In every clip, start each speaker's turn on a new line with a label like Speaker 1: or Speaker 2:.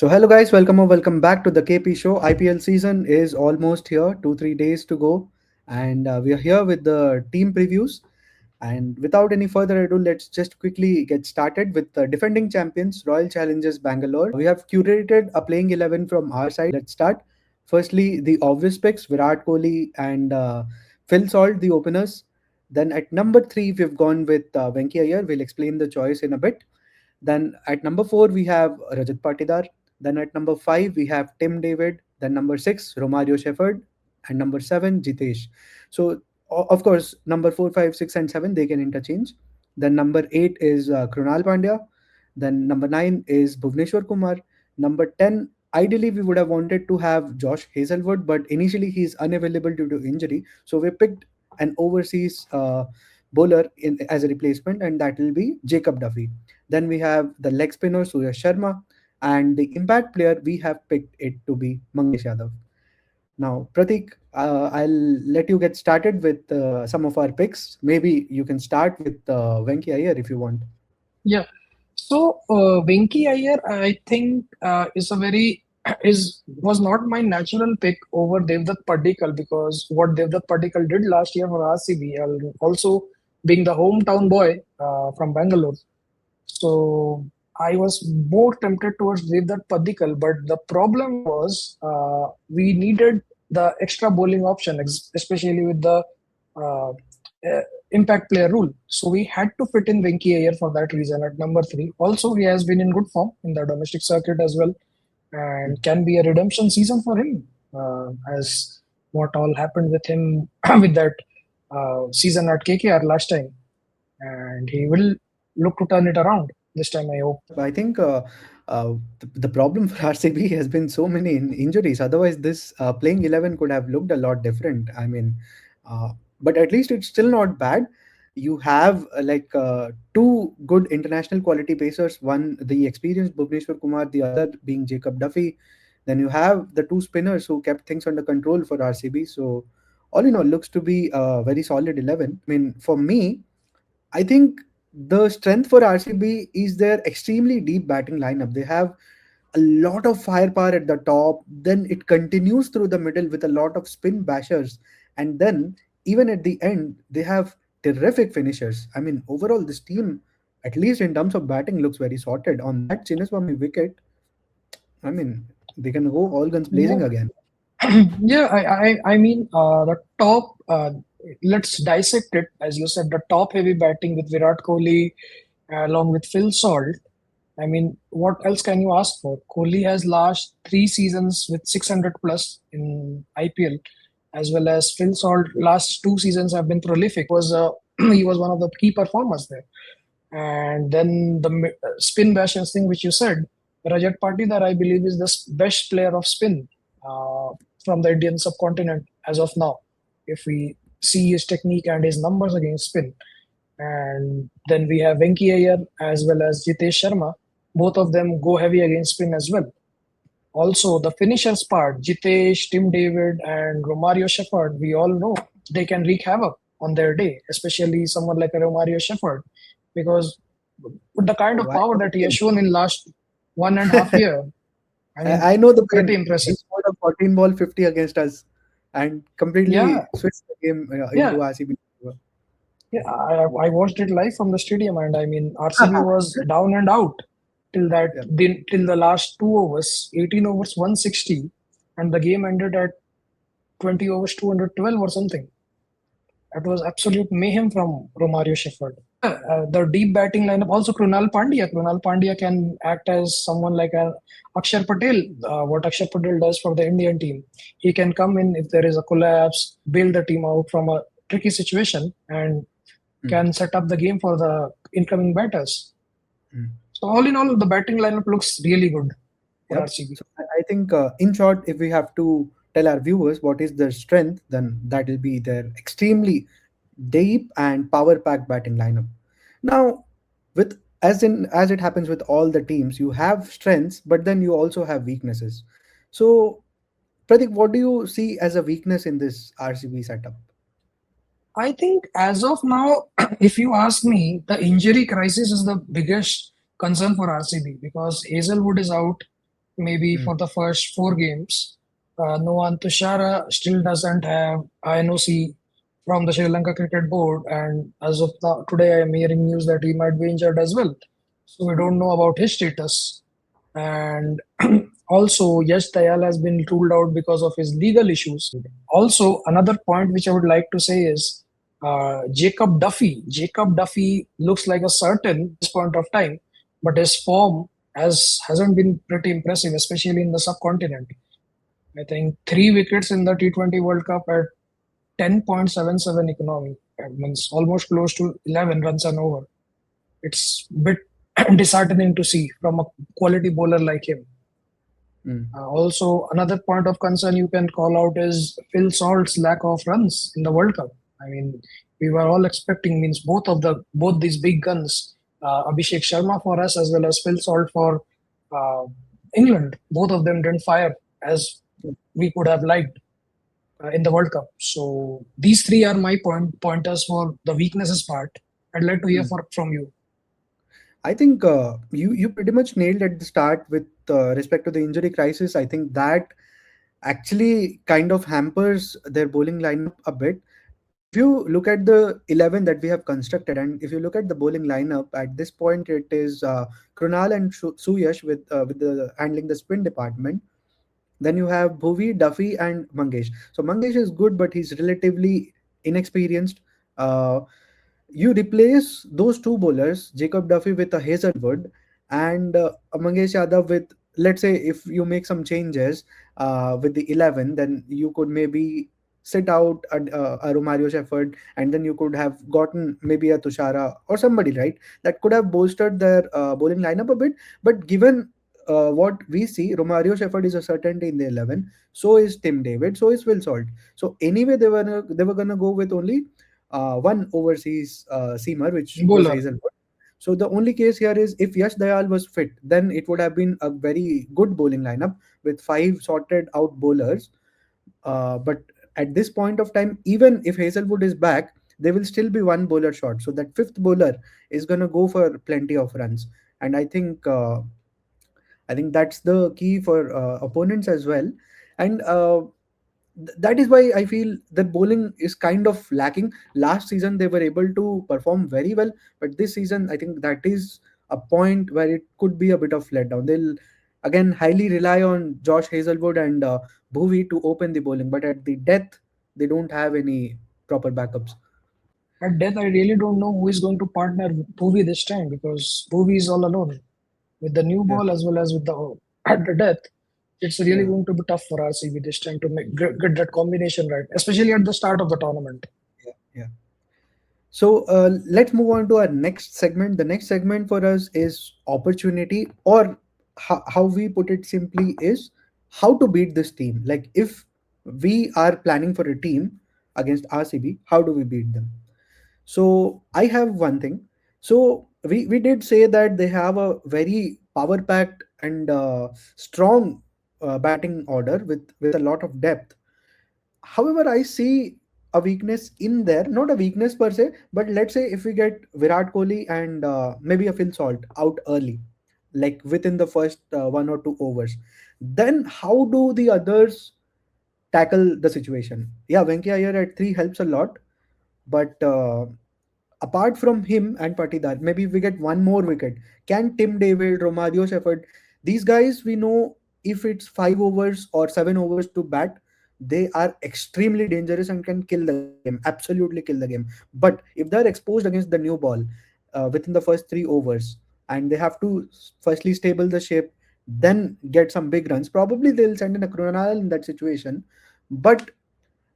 Speaker 1: So hello guys, welcome or welcome back to the KP show. IPL season is almost here, 2-3 days to go, and we are here with the team previews. And without any further ado, let's just quickly get started with the defending champions, Royal Challengers Bangalore. We have curated a playing 11 from our side. Let's start. Firstly, the obvious picks: Virat Kohli and Phil Salt, the openers. Then at number three, we've gone with Venki Iyer. We'll explain the choice in a bit. Then at number four, we have Rajat Patidar. Then at number five, we have Tim David. Then number six, Romario Shepherd. And number seven, Jitesh. So, of course, number four, five, six, and seven, they can interchange. Then number eight is Krunal Pandya. Then number nine is Bhuvneshwar Kumar. Number 10, ideally, we would have wanted to have Josh Hazelwood, but initially he's unavailable due to injury. So we picked an overseas bowler as a replacement, and that will be Jacob Duffy. Then we have the leg spinner Surya Sharma, and the impact player we have picked it to be Mangesh Yadav. Now, Pratik, I'll let you get started with some of our picks. Maybe you can start with Venki Iyer if you want.
Speaker 2: Yeah. Venki Iyer, I think, is a very is was not my natural pick over Devdutt Padikkal because what Devdutt Padikkal did last year for RCB, also being the hometown boy from Bangalore. So I was more tempted towards Devdutt Padikkal, but the problem was we needed the extra bowling option, especially with the uh, impact player rule. So we had to fit in Venki Iyer for that reason at number three. Also, he has been in good form in the domestic circuit as well, and can be a redemption season for him, as what all happened with him with that season at KKR last time, and he will look to turn it around this time, I hope.
Speaker 1: I think the problem for RCB has been so many injuries. Otherwise, this playing 11 could have looked a lot different. I mean, uh, but at least it's still not bad. You have two good international quality pacers, one the experienced Bhuvneshwar Kumar, the other being Jacob Duffy. Then you have the two spinners who kept things under control for RCB. So, all in all, looks to be a very solid 11. I mean, for me, I think the strength for RCB is their extremely deep batting lineup. They have a lot of firepower at the top, then it continues through the middle with a lot of spin bashers, and then even at the end, they have terrific finishers. I mean, overall, this team, at least in terms of batting, looks very sorted. On that Chinnaswamy wicket, I mean, they can go all guns
Speaker 2: Yeah,
Speaker 1: blazing again.
Speaker 2: yeah. I mean, the top. Let's dissect it. As you said, the top heavy batting with Virat Kohli along with Phil Salt. I mean, what else can you ask for? Kohli has last three seasons with 600 plus in IPL, as well as Phil Salt last two seasons have been prolific. Was he was one of the key performers there. And then the spin bashers thing which you said, Rajat Patidar I believe is the best player of spin uh, from the Indian subcontinent as of now. If we see his technique and his numbers against spin, and then we have Venki Iyer as well as Jitesh Sharma. Both of them go heavy against spin as well. Also, the finishers part, Jitesh, Tim David, and Romario Shepherd, we all know they can wreak havoc on their day, especially someone like a Romario Shepherd, because with the kind
Speaker 1: Oh,
Speaker 2: of
Speaker 1: I
Speaker 2: power
Speaker 1: know
Speaker 2: that he
Speaker 1: the
Speaker 2: has shown in last 1.5 year, I mean,
Speaker 1: I know the
Speaker 2: pretty
Speaker 1: pain. He
Speaker 2: impressive.
Speaker 1: scored a 14 ball 50 against us and
Speaker 2: Yeah,
Speaker 1: completely switched the game
Speaker 2: yeah,
Speaker 1: into RCB.
Speaker 2: yeah. I watched it live from the stadium, and I mean, RCB was down and out
Speaker 1: Yeah.
Speaker 2: till the last 2 overs, 18 overs, 160, and the game ended at 20 overs, 212 or something. That was absolute mayhem from Romario Shepherd. The deep batting lineup. Also, Krunal Pandya. Krunal Pandya can act as someone like a Akshar Patel. What Akshar Patel does for the Indian team, he can come in if there is a collapse, bail the team out from a tricky situation, and
Speaker 1: Mm,
Speaker 2: can set up the game for the incoming batters.
Speaker 1: mm.
Speaker 2: So all in all, the batting lineup looks really good for
Speaker 1: Yep.
Speaker 2: RCB.
Speaker 1: So I think, in short, if we have to tell our viewers what is their strength, then that will be their extremely deep and power-packed batting lineup. Now, with as it happens with all the teams, you have strengths, but then you also have weaknesses. So, Pratik, what do you see as a weakness in this RCB setup?
Speaker 2: I think as of now, if you ask me, the injury crisis is the biggest concern for RCB because Hazelwood is out. maybe
Speaker 1: Mm,
Speaker 2: for the first four games. Noah Tushara still doesn't have INOC from the Sri Lanka Cricket Board, and as of now, today I am hearing news that he might be injured as well. So we don't
Speaker 1: mm,
Speaker 2: know about his status. And also, Yash Dayal has been ruled out because of his legal issues. Also, another point which I would like to say is Jacob Duffy. Jacob Duffy looks like a certain this point of time, but his form hasn't been pretty impressive, especially in the subcontinent. I think three wickets in the T20 World Cup at 10.77 economy. That means almost close to 11 runs and over. It's a bit disheartening to see from a quality bowler like him.
Speaker 1: mm.
Speaker 2: Also, another point of concern you can call out is Phil Salt's lack of runs in the World Cup. I mean, we were all expecting means both these big guns, Abhishek Sharma for us as well as Phil Salt for uh, England. Both of them didn't fire as we could have liked in the World Cup. So these three are my pointers for the weaknesses part. I'd like to hear
Speaker 1: Mm.
Speaker 2: from you.
Speaker 1: I think you pretty much nailed at the start with respect to the injury crisis. I think that actually kind of hampers their bowling lineup a bit. If you look at the 11 that we have constructed, and if you look at the bowling lineup at this point, it is Krunal and Suyash with the handling the spin department. Then you have Bhuvi, Duffy, and Mangesh. So Mangesh is good, but he's relatively inexperienced. Uh, you replace those two bowlers, Jacob Duffy with a Hazelwood and Mangesh Yadav with, let's say, if you make some changes with the 11, then you could maybe sit out a Romario Shepherd, and then you could have gotten maybe a Tushara or somebody, right? That could have bolstered their bowling lineup a bit. But given what we see, Romario Shepherd is a certainty in the 11. So is Tim David. So is Will Salt. So anyway, they were gonna go with only one overseas seamer, which was
Speaker 2: Bowler.
Speaker 1: Hazelwood. So the only case here is if Yash Dayal was fit, then it would have been a very good bowling lineup with five sorted out bowlers. But at this point of time, even if Hazelwood is back, there will still be one bowler short. So that fifth bowler is going to go for plenty of runs. And I think that's the key for opponents as well. And that is why I feel that bowling is kind of lacking. Last season they were able to perform very well, but this season I think that is a point where it could be a bit of letdown. They'll again highly rely on Josh Hazelwood and Bhuvi to open the bowling, but at the death they don't have any proper backups.
Speaker 2: At death, I really don't know who is going to partner with Bhuvi this time because Bhuvi is all alone with the new
Speaker 1: Yeah,
Speaker 2: ball as well as with the at the death. It's really
Speaker 1: yeah,
Speaker 2: going to be tough for RCB this time to get that combination right, especially at the start of the tournament.
Speaker 1: yeah, yeah. So let's move on to our next segment. The next segment for us is opportunity, or how we put it simply is how to beat this team. Like if we are planning for a team against RCB, how do we beat them? So I have one thing. So we did say that they have a very power packed and strong batting order with a lot of depth. However, I see a weakness in there, not a weakness per se, but let's say if we get Virat Kohli and maybe a Phil Salt out early, like within the first 1 or 2 overs, then how do the others tackle the situation? Yeah, Venkaya Iyer at three helps a lot, but apart from him and Patidar, maybe if we get one more wicket, can Tim David, Romario Shepherd, these guys we know if it's 5 overs or 7 overs to bat, they are extremely dangerous and can kill the game, absolutely kill the game. But if they're exposed against the new ball within the first 3 overs and they have to firstly stable the ship, then get some big runs, probably they'll send in a Krunal in that situation. But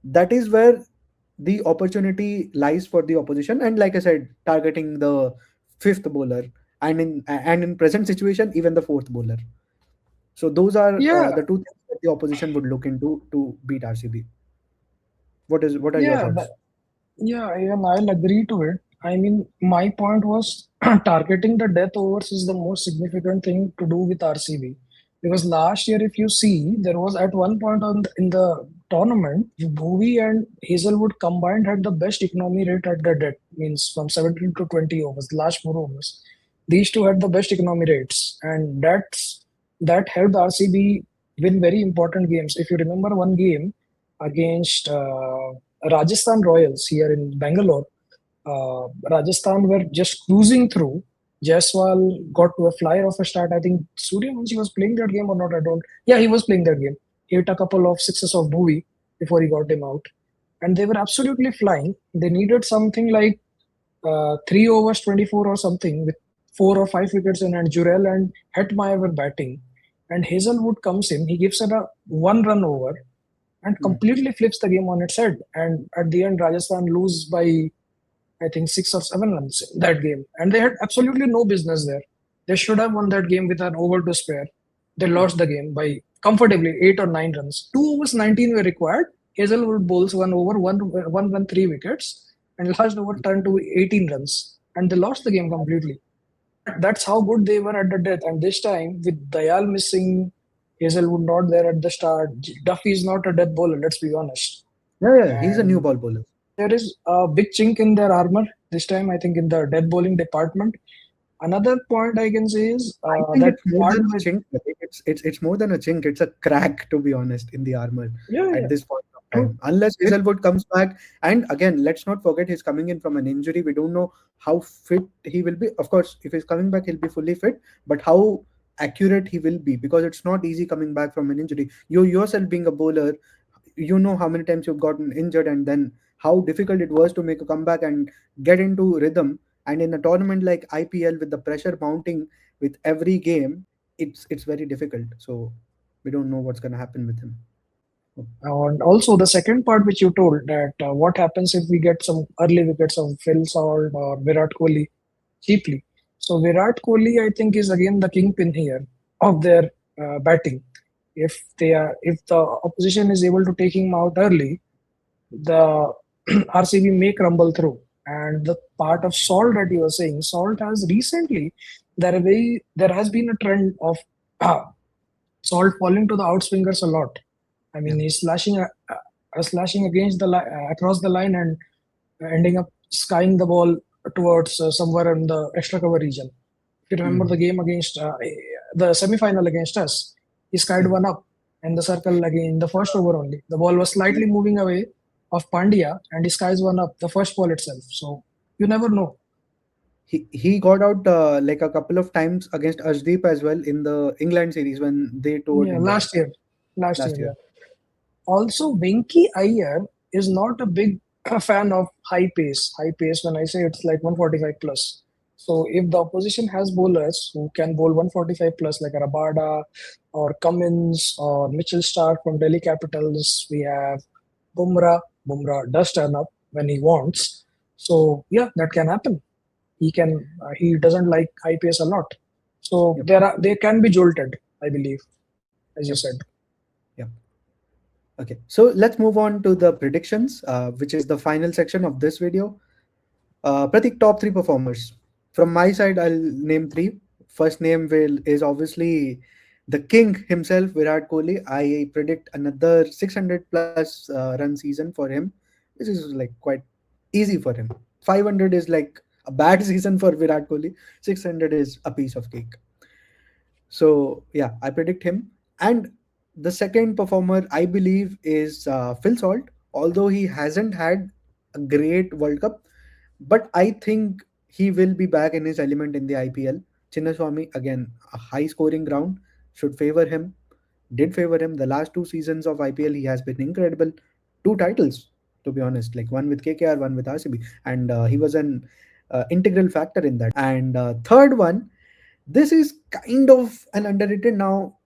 Speaker 1: that is where the opportunity lies for the opposition, and like I said, targeting the fifth bowler, and in present situation even the fourth bowler. So those are
Speaker 2: Yeah,
Speaker 1: the two things that the opposition would look into to beat RCB. What are your
Speaker 2: yeah,
Speaker 1: thoughts?
Speaker 2: yeah, even I'll agree to it. I mean, my point was targeting the death overs is the most significant thing to do with RCB. Because last year, if you see, there was at one point in the tournament, Bhuvi and Hazelwood combined had the best economy rate at the death, means from 17 to 20 overs, the last 4 overs. These two had the best economy rates, and that's that helped RCB win very important games. If you remember one game against Rajasthan Royals here in Bangalore, Rajasthan were just cruising through. Jaiswal got to a flyer of a start. I think Suryavanshi was playing that game or not. I don't. Yeah, he was playing that game. He hit a couple of sixes of Bhuvi before he got him out, and they were absolutely flying. They needed something like 3 overs, 24 or something with 4 or 5 wickets in hand. Jurel and Hetmeyer were batting, and Hazelwood comes in. He gives it a one-run over and
Speaker 1: Hmm.
Speaker 2: completely flips the game on its head. And at the end, Rajasthan lose by I think 6 or 7 runs in that game, and they had absolutely no business there. They should have won that game with an over to spare. They lost the game by comfortably 8 or 9 runs. 2 overs 19 were required. Hazelwood bowls one over, one run, 3 wickets, and last over turned to 18 runs, and they lost the game completely. That's how good they were at the death. And this time, with Dayal missing, Hazelwood not there at the start, Duffy is not a death bowler. Let's be honest.
Speaker 1: Yeah, he's a new
Speaker 2: And
Speaker 1: ball bowler.
Speaker 2: there is a big chink in their armor this time, I think, in the death bowling department. Another point I can say is
Speaker 1: I think
Speaker 2: that
Speaker 1: it's more
Speaker 2: part
Speaker 1: than a
Speaker 2: with,
Speaker 1: chink. I think it's more than a chink. It's a crack, to be honest, in the armor
Speaker 2: yeah,
Speaker 1: at
Speaker 2: yeah,
Speaker 1: this point of
Speaker 2: true.
Speaker 1: time. Unless
Speaker 2: It,
Speaker 1: Hazelwood comes back, and again, let's not forget he's coming in from an injury. We don't know how fit he will be. Of course, if he's coming back, he'll be fully fit. But how accurate he will be, because it's not easy coming back from an injury. You yourself being a bowler, you know how many times you've gotten injured, and then how difficult it was to make a comeback and get into rhythm. And in a tournament like IPL, with the pressure mounting with every game, it's very difficult. So we don't know what's going to happen with him.
Speaker 2: and also the second part which you told that what happens if we get some early wickets of Phil Salt or Virat Kohli cheaply. So Virat Kohli, I think, is again the kingpin here of their batting. If the opposition is able to take him out early, the RCB may crumble through. And the part of Salt that you were saying, Salt has recently there has been a trend of Salt falling to the outswingers a lot. I
Speaker 1: Yeah.
Speaker 2: mean, he's slashing against across the line and ending up skying the ball towards somewhere in the extra cover region. If you remember
Speaker 1: Hmm.
Speaker 2: the game against the semi-final against us, he skied
Speaker 1: Yeah.
Speaker 2: one up in the circle again in the first over only. The ball was slightly moving away of Pandya, and he skies one up the first ball itself. So you never know.
Speaker 1: He got out like a couple of times against Ashdeep as well in the England series when they toured
Speaker 2: Yeah,
Speaker 1: India
Speaker 2: last year,
Speaker 1: last year.
Speaker 2: yeah. Also, Venki Iyer is not a big fan of high pace. High pace, when I say it's like 145 plus. So if the opposition has bowlers who can bowl 145 plus, like a Rabada or Cummins or Mitchell Stark from Delhi Capitals, we have Bumrah. Bumrah does turn up when he wants. So yeah, that can happen. He doesn't like high pace a lot. So
Speaker 1: Yep.
Speaker 2: they can be jolted, I believe, as you
Speaker 1: Yep.
Speaker 2: said.
Speaker 1: Yep. Okay, so let's move on to the predictions, which is the final section of this video. Pratik, top three performers. From my side, I'll name three. First name will is obviously the king himself, Virat Kohli. I predict another 600 plus run season for him, which is like quite easy for him. 500 is like a bad season for Virat Kohli. 600 is a piece of cake. So yeah, I predict him. And the second performer I believe is Phil Salt. Although he hasn't had a great World Cup, but I think he will be back in his element in the IPL. Chinnaswamy again, a high scoring ground should favor him. Did favor him the last two seasons of IPL. He has been incredible. Two titles, to be honest, like one with KKR, one with RCB, and he was an integral factor in that. And third one, this is kind of an underrated now.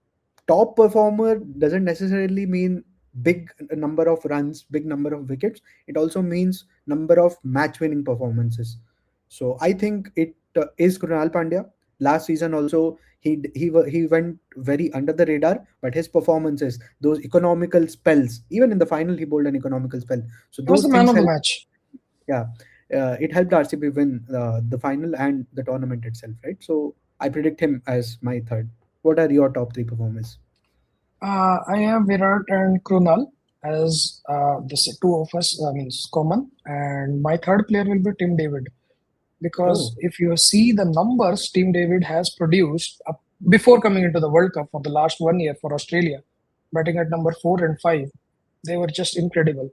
Speaker 1: Top performer doesn't necessarily mean big number of runs, big number of wickets. It also means number of match winning performances. So I think it is Krunal Pandya. Last season also he went very under the radar, but his performances, those economical spells, even in the final he bowled an economical spell. So
Speaker 2: He was
Speaker 1: those
Speaker 2: the man
Speaker 1: things
Speaker 2: of the
Speaker 1: help.
Speaker 2: match.
Speaker 1: Yeah, it helped RCB win the final and the tournament itself, right? So I predict him as my third. What are your top three performers?
Speaker 2: I have Virat and Krunal as two of us, means common. And my third player will be Tim David.
Speaker 1: Oh,
Speaker 2: Because if you see the numbers Tim David has produced, before coming into the World Cup for the last 1 year for Australia, batting at number 4 and 5. They were just incredible.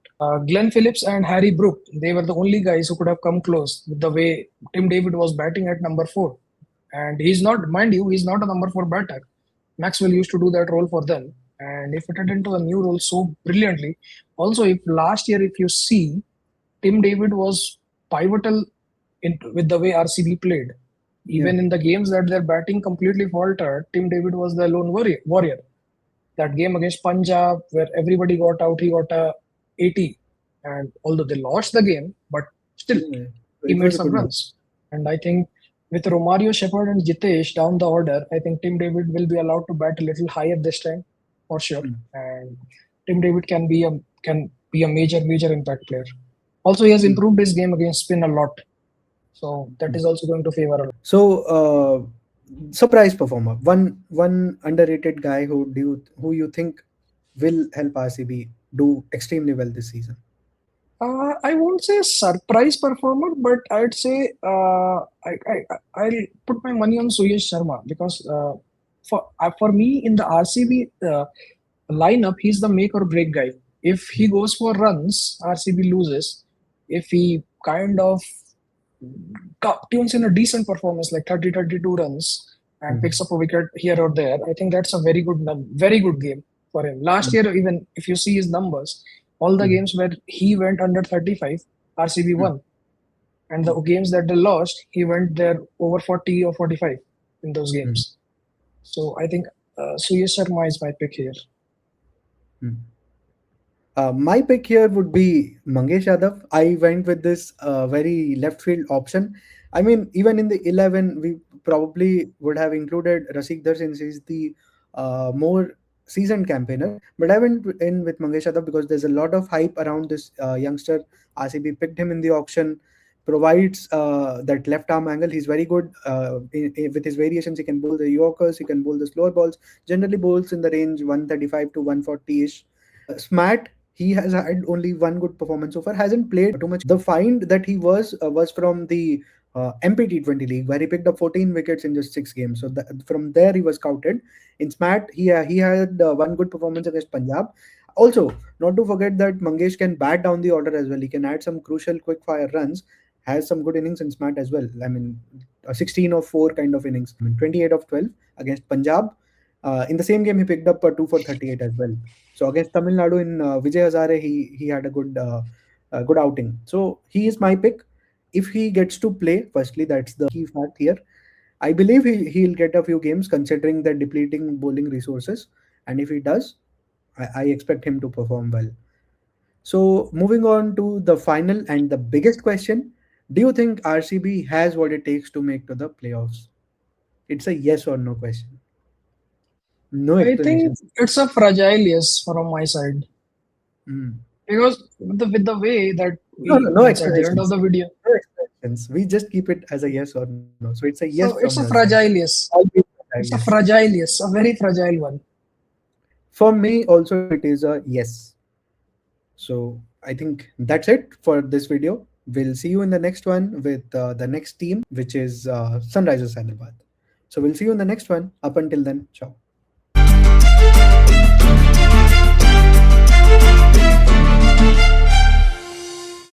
Speaker 2: Glenn Phillips and Harry Brook, they were the only guys who could have come close with the way Tim David was batting at number 4. And he's not, mind you, he's not a number 4 batter. Maxwell used to do that role for them, and he fitted into a new role so brilliantly. Also, if last year, if you see, Tim David was pivotal with the way RCB played.
Speaker 1: Yeah.
Speaker 2: Even in the games that their batting completely faltered, Tim David was the lone warrior. That game against Punjab, where everybody got out, he got a 80. And although they lost the game, but still,
Speaker 1: Yeah.
Speaker 2: he
Speaker 1: It
Speaker 2: made
Speaker 1: was a
Speaker 2: some
Speaker 1: good one.
Speaker 2: runs. And I think with Romario Shepherd and Jitesh down the order, I think Tim David will be allowed to bat a little higher this time, for sure.
Speaker 1: Mm.
Speaker 2: And Tim David can be a major impact player. Also, he has
Speaker 1: Mm.
Speaker 2: improved his game against spin a lot, so that
Speaker 1: Mm.
Speaker 2: is also going to favor a lot.
Speaker 1: So, surprise performer, one underrated guy who you think will help RCB do extremely well this season.
Speaker 2: I won't say surprise performer, but I'd say I'll put my money on Suyash Sharma because for me in the RCB lineup, he's the make or break guy. If he goes for runs, RCB loses. If he kind of tunes in a decent performance like 30-32 runs and
Speaker 1: Mm.
Speaker 2: picks up a wicket here or there, I think that's a very good game for him. Last
Speaker 1: Mm.
Speaker 2: year, even if you see his numbers, all the
Speaker 1: Mm.
Speaker 2: games where he went under 35, RCB
Speaker 1: Mm.
Speaker 2: won. And the games that they lost, he went there over 40 or 45 in those
Speaker 1: Mm.
Speaker 2: games. So I think Suyash Sharma is my pick here.
Speaker 1: Mm. My pick here would be Mangesh Yadav. I went with this very left field option. I mean, even in the 11, we probably would have included Rasikdar since he's the more seasoned campaigner. But I went in with Mangesh Yadav because there's a lot of hype around this youngster. RCB picked him in the auction, provides that left arm angle. He's very good with his variations. He can bowl the Yorkers, he can bowl the slower balls, generally bowls in the range 135 to 140 ish. Smart, he has had only one good performance so far. Hasn't played too much. The find that he was from the MPT20 league where he picked up 14 wickets in just 6 games. So from there he was scouted. In Smart, he had one good performance against Punjab. Also, not to forget that Mangesh can bat down the order as well. He can add some crucial quick fire runs. Has some good innings in Smart as well. I mean, a 16 of 4 kind of innings. I mean, 28 of 12 against Punjab. In the same game, he picked up a 2 for 38 as well. So against Tamil Nadu in Vijay Hazare, he had a good outing. So he is my pick. If he gets to play, firstly, that's the key fact here. I believe he'll get a few games considering the depleting bowling resources. And if he does, I expect him to perform well. So moving on to the final and the biggest question, do you think RCB has what it takes to make to the playoffs? It's a yes or no question. No
Speaker 2: I think
Speaker 1: explanation.
Speaker 2: it's a fragile yes from my side
Speaker 1: Mm.
Speaker 2: because with the way that
Speaker 1: No
Speaker 2: means at the end of
Speaker 1: explanations.
Speaker 2: the video.
Speaker 1: No explanations. We just keep it as a yes or no. So it's a yes from
Speaker 2: So
Speaker 1: your
Speaker 2: it's a
Speaker 1: side.
Speaker 2: fragile yes.
Speaker 1: Always a
Speaker 2: It's a
Speaker 1: yes.
Speaker 2: fragile yes, a very fragile one.
Speaker 1: For me, also, it is a yes. So I think that's it for this video. We'll see you in the next one with the next team, which is Sunrisers Hyderabad. So we'll see you in the next one. Up until then, ciao.